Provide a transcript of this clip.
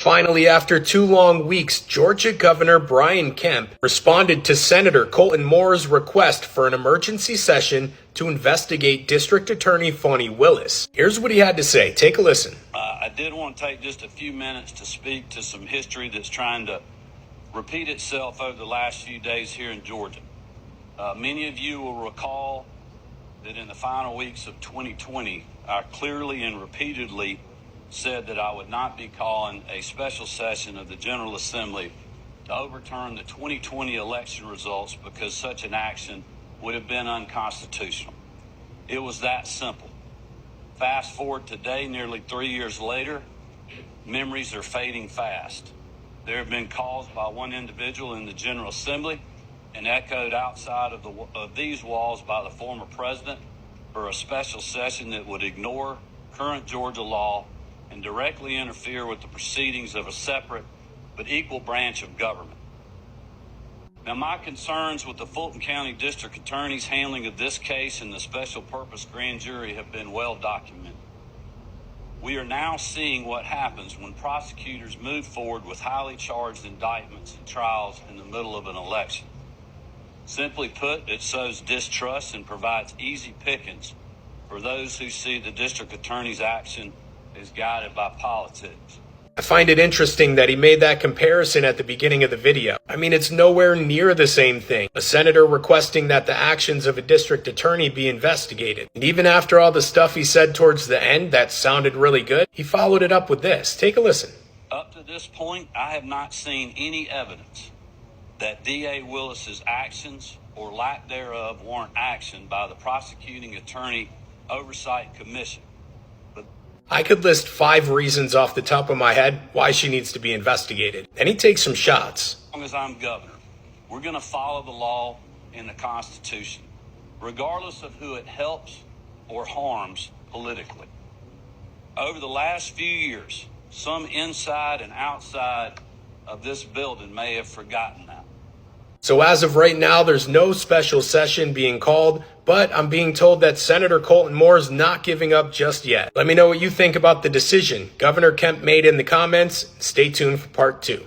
Finally, after 2 long weeks, Georgia Governor Brian Kemp responded to Senator Colton Moore's request for an emergency session to investigate District Attorney Fani Willis. Here's what he had to say. Take a listen. I did want to take just a few minutes to speak to some history that's trying to repeat itself over the last few days here in Georgia. Many of you will recall that in the final weeks of 2020, I clearly and repeatedly said that I would not be calling a special session of the General Assembly to overturn the 2020 election results because such an action would have been unconstitutional. It was that simple. Fast forward today, nearly 3 years later, memories are fading fast. There have been calls by one individual in the General Assembly and echoed outside of these walls by the former president for a special session that would ignore current Georgia law and directly interfere with the proceedings of a separate but equal branch of government. Now, my concerns with the Fulton County District Attorney's handling of this case and the special purpose grand jury have been well documented. We are now seeing what happens when prosecutors move forward with highly charged indictments and trials in the middle of an election. Simply put, it sows distrust and provides easy pickings for those who see the district attorney's action is guided by politics. I find it interesting that he made that comparison at the beginning of the video. I mean, it's nowhere near the same thing. A senator requesting that the actions of a district attorney be investigated. And even after all the stuff he said towards the end that sounded really good, he followed it up with this. Take a listen. Up to this point, I have not seen any evidence that D.A. Willis's actions or lack thereof warrant action by the prosecuting attorney oversight commission. I could list 5 reasons off the top of my head why she needs to be investigated. And he takes some shots. As long as I'm governor, we're going to follow the law and the Constitution, regardless of who it helps or harms politically. Over the last few years, some inside and outside of this building may have forgotten that. So as of right now, there's no special session being called, but I'm being told that Senator Colton Moore is not giving up just yet. Let me know what you think about the decision Governor Kemp made in the comments. Stay tuned for part 2.